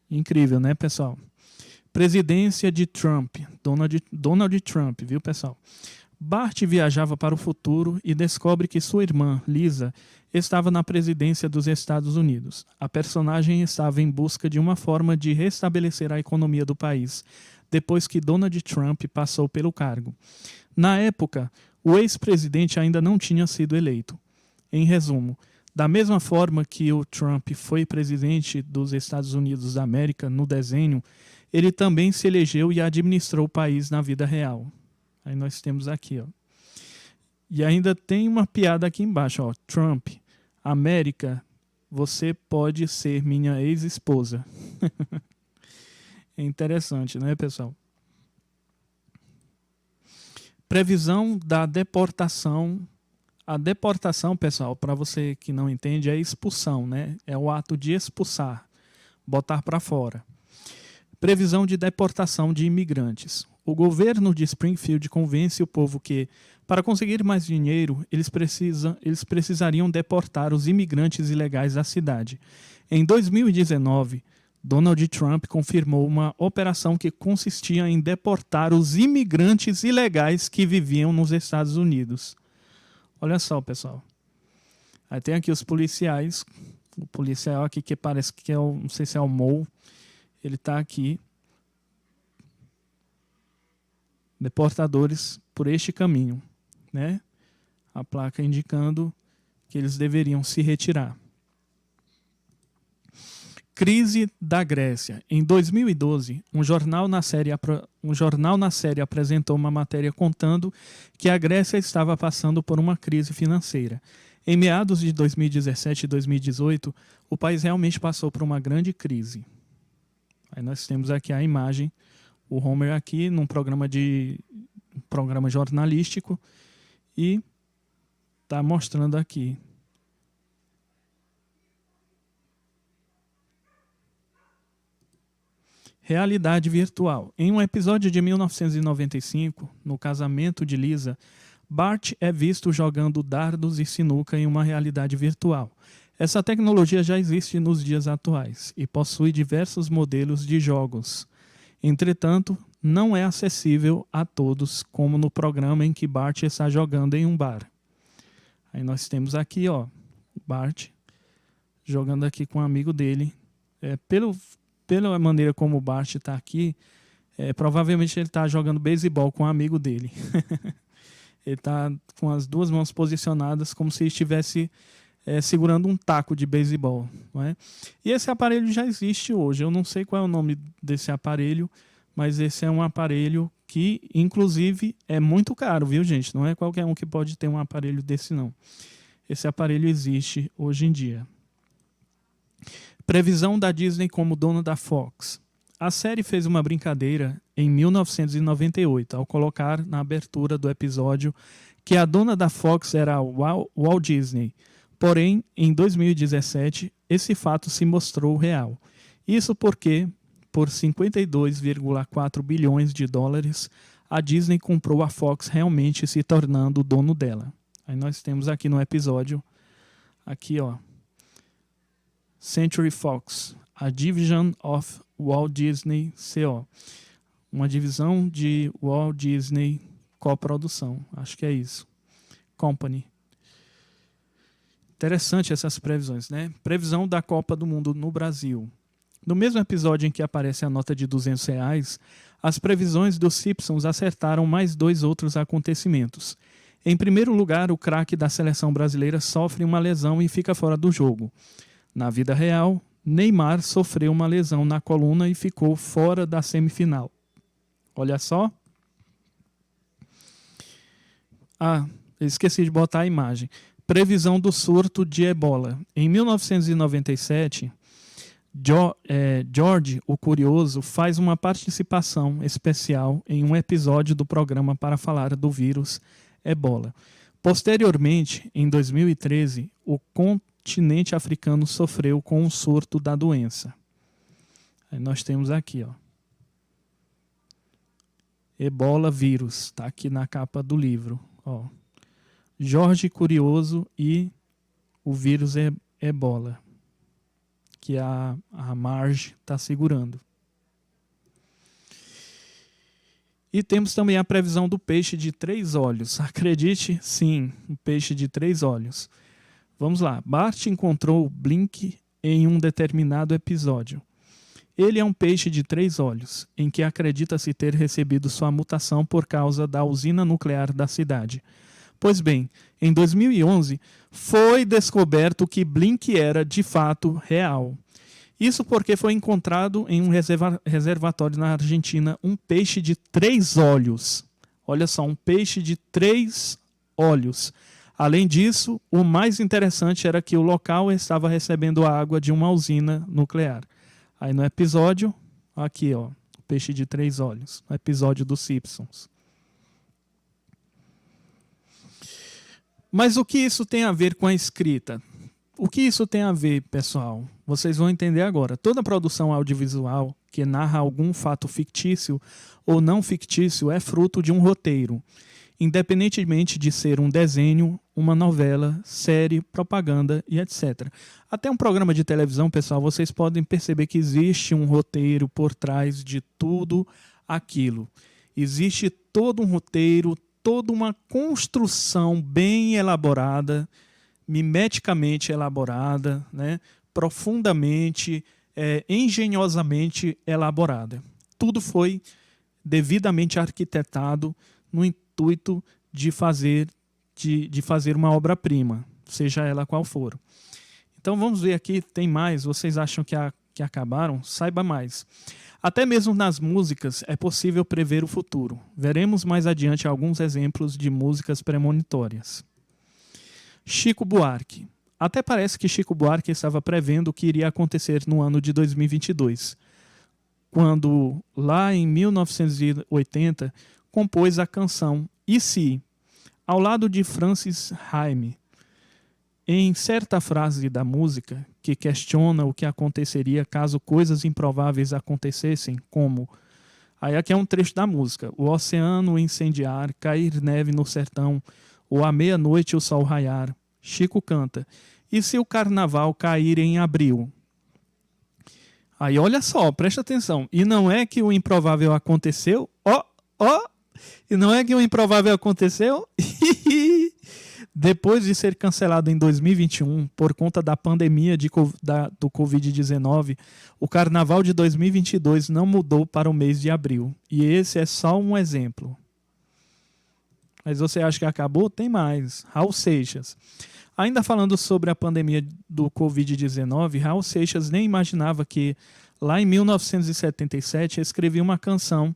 A: Incrível, né, pessoal? Presidência de Trump, Donald Trump, viu, pessoal? Bart viajava para o futuro e descobre que sua irmã, Lisa, estava na presidência dos Estados Unidos. A personagem estava em busca de uma forma de restabelecer a economia do país, depois que Donald Trump passou pelo cargo. Na época, o ex-presidente ainda não tinha sido eleito. Em resumo, da mesma forma que o Trump foi presidente dos Estados Unidos da América no desenho, ele também se elegeu e administrou o país na vida real. Aí nós temos aqui, ó. E ainda tem uma piada aqui embaixo, ó. Trump, América, você pode ser minha ex-esposa. É interessante, né, pessoal? Previsão da deportação. A deportação, pessoal, para você que não entende, é expulsão, né? É o ato de expulsar, botar para fora. Previsão de deportação de imigrantes. O governo de Springfield convence o povo que, para conseguir mais dinheiro, eles precisariam deportar os imigrantes ilegais da cidade. Em 2019, Donald Trump confirmou uma operação que consistia em deportar os imigrantes ilegais que viviam nos Estados Unidos. Olha só, pessoal. Aí tem aqui os policiais. O policial aqui que parece que é não sei se é o Mo. Ele está aqui. Deportadores por este caminho, né? A placa indicando que eles deveriam se retirar. Crise da Grécia. Em 2012, um jornal na série apresentou uma matéria contando que a Grécia estava passando por uma crise financeira. Em meados de 2017 e 2018, o país realmente passou por uma grande crise. Aí nós temos aqui a imagem, o Homer aqui num programa jornalístico e está mostrando aqui. Realidade virtual. Em um episódio de 1995, no casamento de Lisa, Bart é visto jogando dardos e sinuca em uma realidade virtual. Essa tecnologia já existe nos dias atuais e possui diversos modelos de jogos. Entretanto, não é acessível a todos, como no programa em que Bart está jogando em um bar. Aí nós temos aqui, ó, Bart jogando aqui com um amigo dele. Pela maneira como o Bart está aqui, provavelmente ele está jogando beisebol com um amigo dele. Ele está com as duas mãos posicionadas como se estivesse segurando um taco de beisebol. Não é? E esse aparelho já existe hoje. Eu não sei qual é o nome desse aparelho, mas esse é um aparelho que, inclusive, é muito caro, viu, gente? Não é qualquer um que pode ter um aparelho desse, não. Esse aparelho existe hoje em dia. Previsão da Disney como dona da Fox. A série fez uma brincadeira em 1998, ao colocar na abertura do episódio que a dona da Fox era a Walt Disney. Porém, em 2017, esse fato se mostrou real. Isso porque, por 52,4 bilhões de dólares, a Disney comprou a Fox, realmente se tornando o dono dela. Aí nós temos aqui no episódio, aqui ó, Century Fox, a Division of Walt Disney Co. uma divisão de Walt Disney Coprodução. Acho que é isso. Company. Interessante essas previsões, né? Previsão da Copa do Mundo no Brasil. No mesmo episódio em que aparece a nota de R$200, as previsões dos Simpsons acertaram mais 2 outros acontecimentos. Em primeiro lugar, o craque da seleção brasileira sofre uma lesão e fica fora do jogo. Na vida real, Neymar sofreu uma lesão na coluna e ficou fora da semifinal. Olha só. Esqueci de botar a imagem. Previsão do surto de ebola. Em 1997, George, o Curioso, faz uma participação especial em um episódio do programa para falar do vírus ebola. Posteriormente, em 2013, o continente africano sofreu com um surto da doença. Aí nós temos aqui, ó. Ebola vírus, está aqui na capa do livro. Ó. Jorge Curioso e o vírus ebola, que a Marge está segurando. E temos também a previsão do peixe de 3 olhos. Acredite, sim, um peixe de 3 olhos. Vamos lá. Bart encontrou Blink em um determinado episódio. Ele é um peixe de 3 olhos, em que acredita-se ter recebido sua mutação por causa da usina nuclear da cidade. Pois bem, em 2011, foi descoberto que Blink era, de fato, real. Isso porque foi encontrado em um reservatório na Argentina um peixe de 3 olhos. Olha só, um peixe de 3 olhos. Além disso, o mais interessante era que o local estava recebendo água de uma usina nuclear. Aí no episódio, aqui ó, o peixe de 3 olhos, no episódio dos Simpsons. Mas o que isso tem a ver com a escrita? O que isso tem a ver, pessoal? Vocês vão entender agora. Toda produção audiovisual que narra algum fato fictício ou não fictício é fruto de um roteiro, independentemente de ser um desenho, uma novela, série, propaganda e etc. Até um programa de televisão, pessoal, vocês podem perceber que existe um roteiro por trás de tudo aquilo. Existe todo um roteiro, toda uma construção bem elaborada, mimeticamente elaborada, né? Profundamente, engenhosamente elaborada. Tudo foi devidamente arquitetado no intuito de fazer uma obra-prima, seja ela qual for. Então vamos ver aqui, tem mais, vocês acham que acabaram? Saiba mais. Até mesmo nas músicas é possível prever o futuro. Veremos mais adiante alguns exemplos de músicas premonitórias. Chico Buarque. Até parece que Chico Buarque estava prevendo o que iria acontecer no ano de 2022, quando, lá em 1980, compôs a canção E Se, ao lado de Francis Haime. Em certa frase da música, que questiona o que aconteceria caso coisas improváveis acontecessem, como... Aí aqui é um trecho da música. O oceano incendiar, cair neve no sertão, ou à meia-noite o sol raiar. Chico canta. E se o carnaval cair em abril? Aí olha só, presta atenção. E não é que o improvável aconteceu? E não é que o improvável aconteceu? Depois de ser cancelado em 2021 por conta da pandemia do Covid-19, o Carnaval de 2022 não mudou para o mês de abril. E esse é só um exemplo. Mas você acha que acabou? Tem mais. Raul Seixas. Ainda falando sobre a pandemia do Covid-19, Raul Seixas nem imaginava que, lá em 1977, escrevia uma canção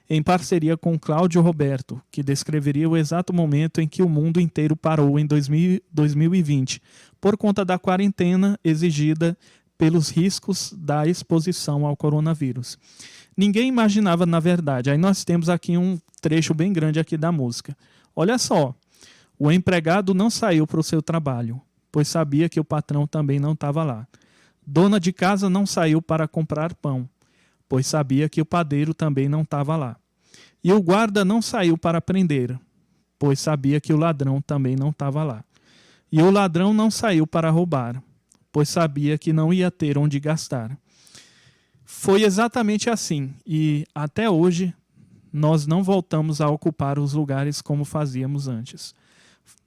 A: em parceria com Cláudio Roberto, que descreveria o exato momento em que o mundo inteiro parou em 2020, por conta da quarentena exigida pelos riscos da exposição ao coronavírus. Ninguém imaginava, na verdade. Aí nós temos aqui um trecho bem grande aqui da música. Olha só, o empregado não saiu para o seu trabalho, pois sabia que o patrão também não estava lá. Dona de casa não saiu para comprar pão, pois sabia que o padeiro também não estava lá. E o guarda não saiu para prender, pois sabia que o ladrão também não estava lá. E o ladrão não saiu para roubar, pois sabia que não ia ter onde gastar. Foi exatamente assim. E até hoje nós não voltamos a ocupar os lugares como fazíamos antes.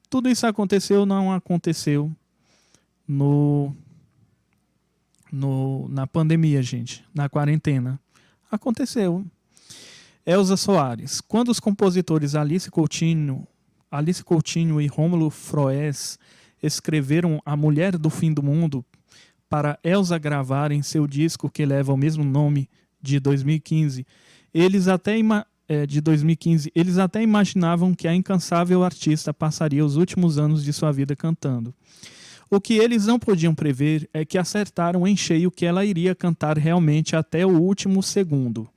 A: Tudo isso aconteceu, não aconteceu no, na pandemia, gente, na quarentena. Aconteceu. Elza Soares. Quando os compositores Alice Coutinho e Rômulo Froes escreveram A Mulher do Fim do Mundo para Elza gravar em seu disco que leva o mesmo nome de 2015, eles até imaginavam que a incansável artista passaria os últimos anos de sua vida cantando. O que eles não podiam prever é que acertaram em cheio que ela iria cantar realmente até o último segundo.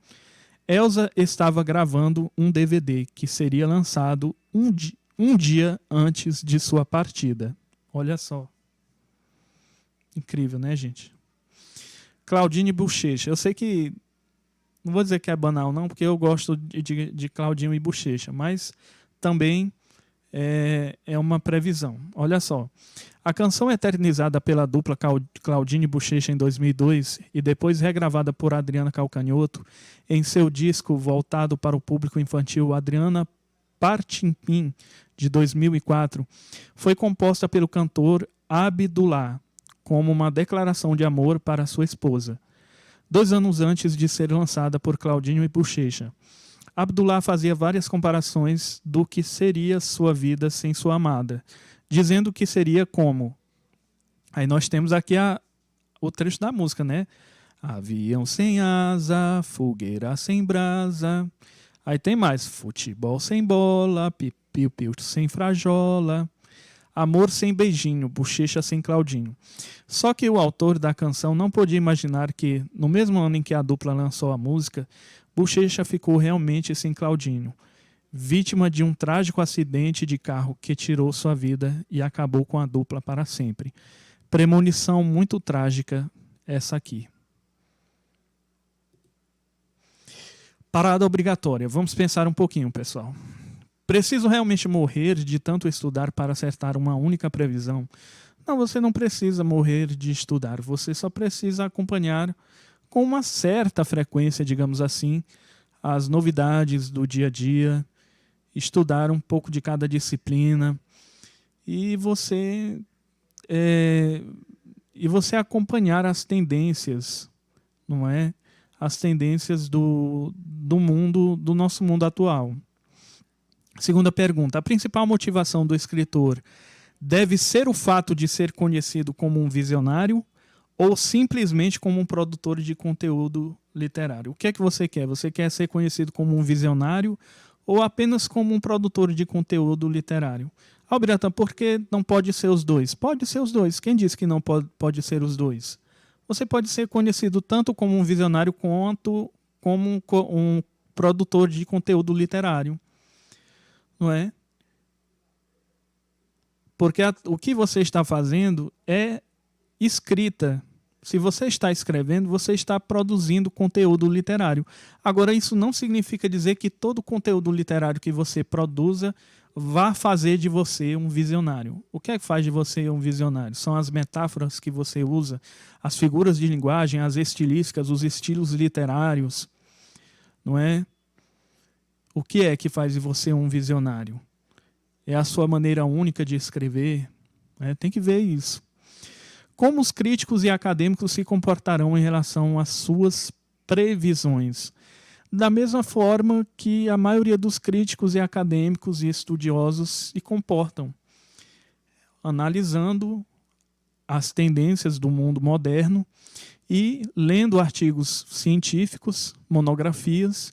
A: Elza estava gravando um DVD que seria lançado um dia antes de sua partida. Olha só. Incrível, né, gente? Claudine Bochecha. Eu sei que... Não vou dizer que é banal, não, porque eu gosto de Claudinho e Bochecha, mas também é uma previsão. Olha só. A canção eternizada pela dupla Claudine e Bochecha em 2002 e depois regravada por Adriana Calcanhoto em seu disco voltado para o público infantil Adriana Partimpim, de 2004, foi composta pelo cantor Abdullah como uma declaração de amor para sua esposa. 2 anos antes de ser lançada por Claudinho e Bochecha, Abdullah fazia várias comparações do que seria sua vida sem sua amada, dizendo que seria como... Aí nós temos aqui o trecho da música, né? Avião sem asa, fogueira sem brasa. Aí tem mais. Futebol sem bola, piu-piu sem frajola. Amor sem beijinho, Bochecha sem Claudinho. Só que o autor da canção não podia imaginar que, no mesmo ano em que a dupla lançou a música, Bochecha ficou realmente sem Claudinho, vítima de um trágico acidente de carro que tirou sua vida e acabou com a dupla para sempre. Premonição muito trágica essa aqui. Parada obrigatória. Vamos pensar um pouquinho, pessoal. Preciso realmente morrer de tanto estudar para acertar uma única previsão? Não, você não precisa morrer de estudar. Você só precisa acompanhar com uma certa frequência, digamos assim, as novidades do dia a dia, estudar um pouco de cada disciplina e você acompanhar as tendências, não é? As tendências do mundo, do nosso mundo atual. Segunda pergunta: a principal motivação do escritor deve ser o fato de ser conhecido como um visionário ou simplesmente como um produtor de conteúdo literário? O que é que você quer? Você quer ser conhecido como um visionário ou apenas como um produtor de conteúdo literário? Albiratã, por que não pode ser os dois? Pode ser os dois. Quem disse que não pode ser os dois? Você pode ser conhecido tanto como um visionário quanto como um produtor de conteúdo literário. Não é? Porque o que você está fazendo é escrita. Se você está escrevendo, você está produzindo conteúdo literário. Agora, isso não significa dizer que todo conteúdo literário que você produza vá fazer de você um visionário. O que é que faz de você um visionário? São as metáforas que você usa, as figuras de linguagem, as estilísticas, os estilos literários, não é? O que é que faz de você um visionário? É a sua maneira única de escrever? Tem que ver isso. Como os críticos e acadêmicos se comportarão em relação às suas previsões? Da mesma forma que a maioria dos críticos e acadêmicos e estudiosos se comportam, analisando as tendências do mundo moderno e lendo artigos científicos, monografias,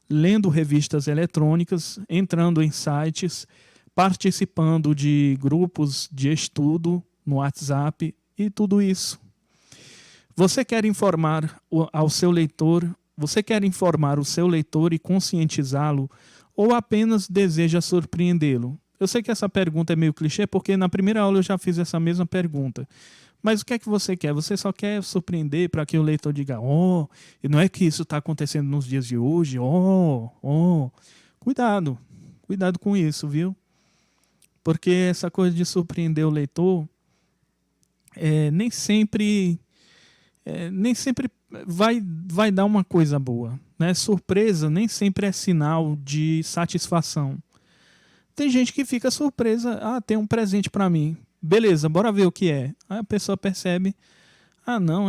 A: lendo revistas eletrônicas, entrando em sites, participando de grupos de estudo no WhatsApp e tudo isso. Você quer informar ao seu leitor, você quer informar o seu leitor e conscientizá-lo ou apenas deseja surpreendê-lo? Eu sei que essa pergunta é meio clichê porque na primeira aula eu já fiz essa mesma pergunta. Mas o que é que você quer? Você só quer surpreender para que o leitor diga: oh, e não é que isso está acontecendo nos dias de hoje? Oh. Cuidado com isso, viu? Porque essa coisa de surpreender o leitor nem sempre vai dar uma coisa boa, né? Surpresa nem sempre é sinal de satisfação. Tem gente que fica surpresa, tem um presente para mim. Beleza, bora ver o que é. Aí a pessoa percebe, não,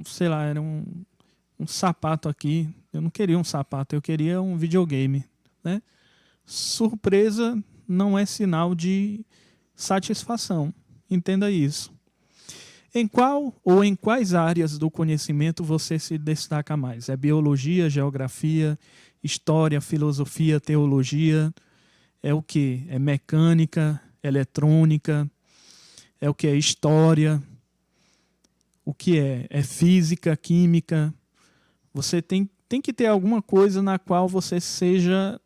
A: sei lá, era um sapato aqui. Eu não queria um sapato, eu queria um videogame, né? Surpresa não é sinal de satisfação. Entenda isso. Em qual ou em quais áreas do conhecimento você se destaca mais? É biologia, geografia, história, filosofia, teologia? É o quê? É mecânica, eletrônica? É o que? É história? O que é? É física, química? Você tem que ter alguma coisa na qual você seja...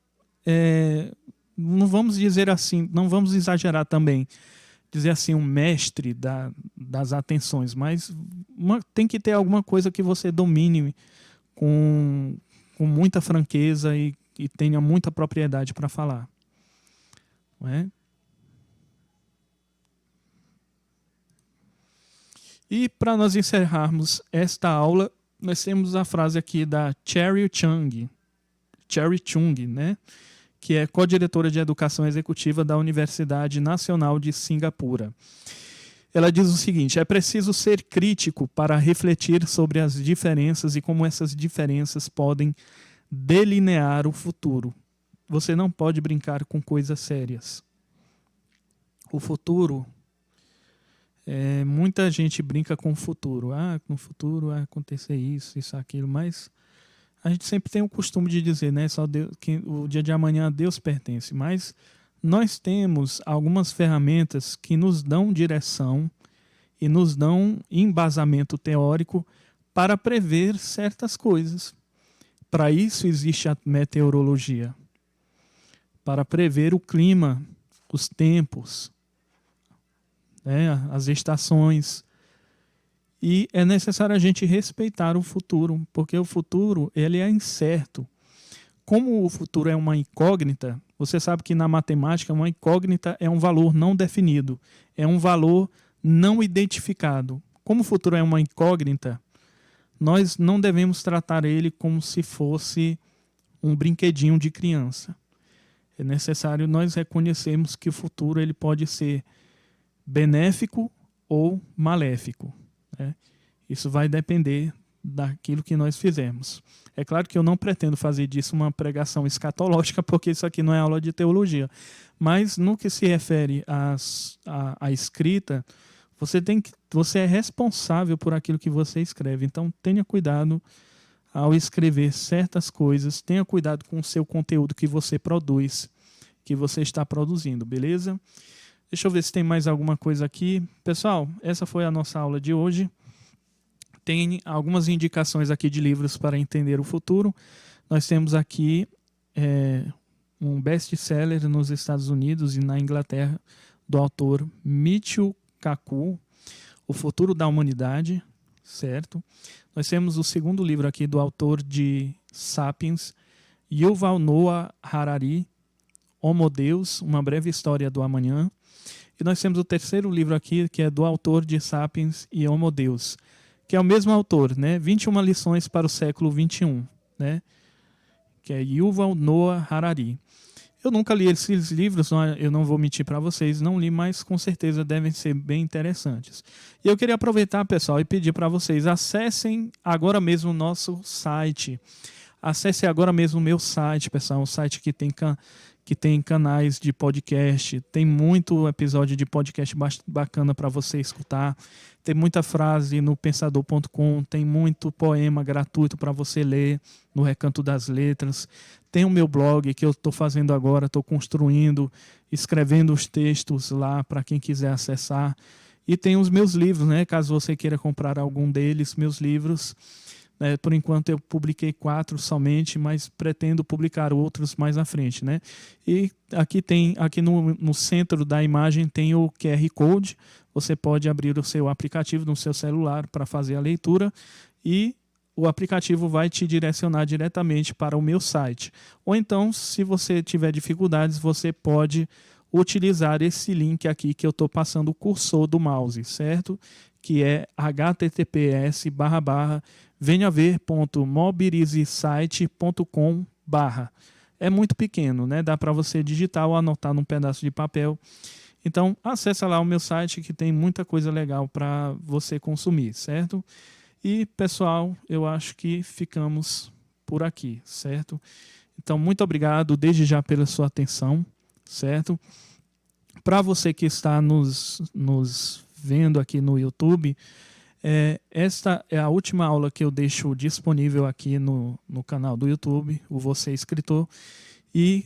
A: não vamos dizer assim, não vamos exagerar também, dizer assim, um mestre das atenções, mas tem que ter alguma coisa que você domine com muita franqueza e tenha muita propriedade para falar. Não é? E para nós encerrarmos esta aula, nós temos a frase aqui da Cherry Chung, né? Que é co-diretora de Educação Executiva da Universidade Nacional de Singapura. Ela diz o seguinte: é preciso ser crítico para refletir sobre as diferenças e como essas diferenças podem delinear o futuro. Você não pode brincar com coisas sérias. O futuro, muita gente brinca com o futuro. No futuro vai acontecer isso, aquilo, mas... A gente sempre tem o costume de dizer, né, só Deus, que o dia de amanhã a Deus pertence, mas nós temos algumas ferramentas que nos dão direção e nos dão embasamento teórico para prever certas coisas. Para isso existe a meteorologia, para prever o clima, os tempos, né, as estações. E é necessário a gente respeitar o futuro, porque o futuro ele é incerto. Como o futuro é uma incógnita, você sabe que na matemática uma incógnita é um valor não definido, é um valor não identificado. Como o futuro é uma incógnita, nós não devemos tratar ele como se fosse um brinquedinho de criança. É necessário nós reconhecermos que o futuro ele pode ser benéfico ou maléfico. Isso vai depender daquilo que nós fizermos. É claro que eu não pretendo fazer disso uma pregação escatológica, porque isso aqui não é aula de teologia. Mas no que se refere à escrita, você é responsável por aquilo que você escreve. Então tenha cuidado ao escrever certas coisas, tenha cuidado com o seu conteúdo que você produz, que você está produzindo, beleza? Deixa eu ver se tem mais alguma coisa aqui. Pessoal, essa foi a nossa aula de hoje. Tem algumas indicações aqui de livros para entender o futuro. Nós temos aqui um best-seller nos Estados Unidos e na Inglaterra, do autor Michio Kaku, O Futuro da Humanidade, certo? Nós temos o segundo livro aqui do autor de Sapiens, Yuval Noah Harari, Homo Deus, Uma Breve História do Amanhã. E nós temos o terceiro livro aqui, que é do autor de Sapiens e Homo Deus, que é o mesmo autor, né? 21 lições para o século XXI, né? Que é Yuval Noah Harari. Eu nunca li esses livros, eu não vou mentir para vocês, não li, mas com certeza devem ser bem interessantes. E eu queria aproveitar, pessoal, e pedir para vocês, acessem agora mesmo o nosso site. Acesse agora mesmo o meu site, pessoal, um site que tem canais de podcast, tem muito episódio de podcast bacana para você escutar, tem muita frase no pensador.com, tem muito poema gratuito para você ler no Recanto das Letras, tem o meu blog que eu estou fazendo agora, estou construindo, escrevendo os textos lá para quem quiser acessar, e tem os meus livros, né? Caso você queira comprar algum deles, meus livros. Por enquanto eu publiquei 4 somente, mas pretendo publicar outros mais à frente, né? E aqui no centro da imagem tem o QR Code. Você pode abrir o seu aplicativo no seu celular para fazer a leitura e o aplicativo vai te direcionar diretamente para o meu site. Ou então, se você tiver dificuldades, você pode utilizar esse link aqui que eu estou passando o cursor do mouse, certo? que é https://venhaver.mobirizesite.com/. É muito pequeno, né? Dá para você digitar ou anotar num pedaço de papel. Então, acessa lá o meu site que tem muita coisa legal para você consumir, certo? E, pessoal, eu acho que ficamos por aqui, certo? Então, muito obrigado desde já pela sua atenção, certo? Para você que está nos vendo aqui no YouTube, esta é a última aula que eu deixo disponível aqui no canal do YouTube, o Você Escritor, e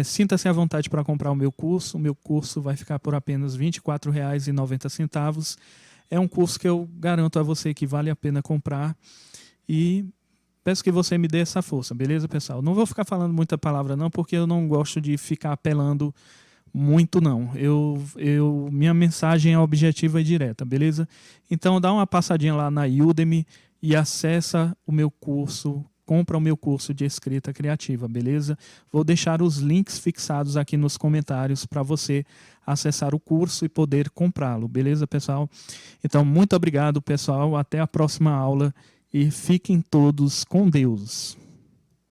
A: sinta-se à vontade para comprar o meu curso. O meu curso vai ficar por apenas R$ 24,90. É um curso que eu garanto a você que vale a pena comprar e peço que você me dê essa força, beleza, pessoal? Não vou ficar falando muita palavra não, porque eu não gosto de ficar apelando muito não. Minha mensagem é objetiva e direta, beleza? Então dá uma passadinha lá na Udemy e acessa o meu curso, compra o meu curso de escrita criativa, beleza? Vou deixar os links fixados aqui nos comentários para você acessar o curso e poder comprá-lo, beleza, pessoal? Então, muito obrigado, pessoal. Até a próxima aula e fiquem todos com Deus.